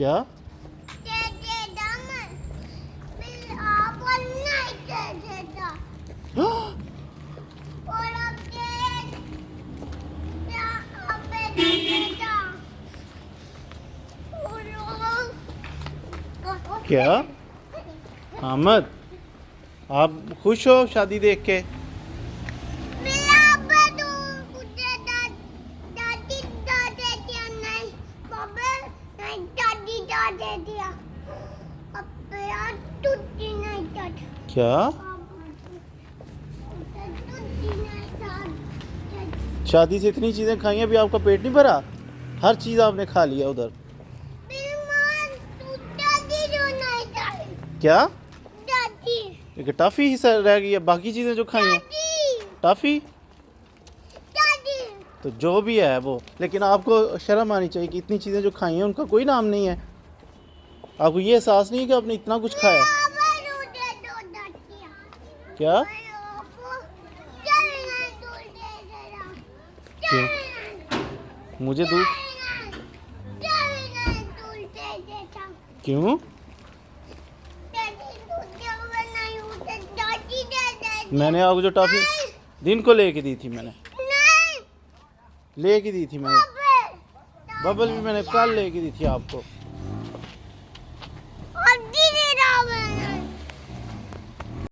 क्या? क्या अहमद, आप खुश हो शादी देख के? क्या शादी से इतनी चीजें खाई हैं, अभी आपका पेट नहीं भरा? हर चीज आपने खा लिया उधर। क्या? एक टॉफी ही रह गई है, बाकी चीजें जो खाई हैं टॉफी। तो जो भी है वो, लेकिन आपको शर्म आनी चाहिए कि इतनी चीजें जो खाई हैं उनका कोई नाम नहीं है। आपको ये एहसास नहीं है कि आपने इतना कुछ खाया? क्या? क्यों? मुझे दूध क्यों? मैंने आपको जो टॉफी दिन को लेके दी थी, मैंने लेके दी थी, मैंने बबल भी मैंने कल लेके दी थी आपको।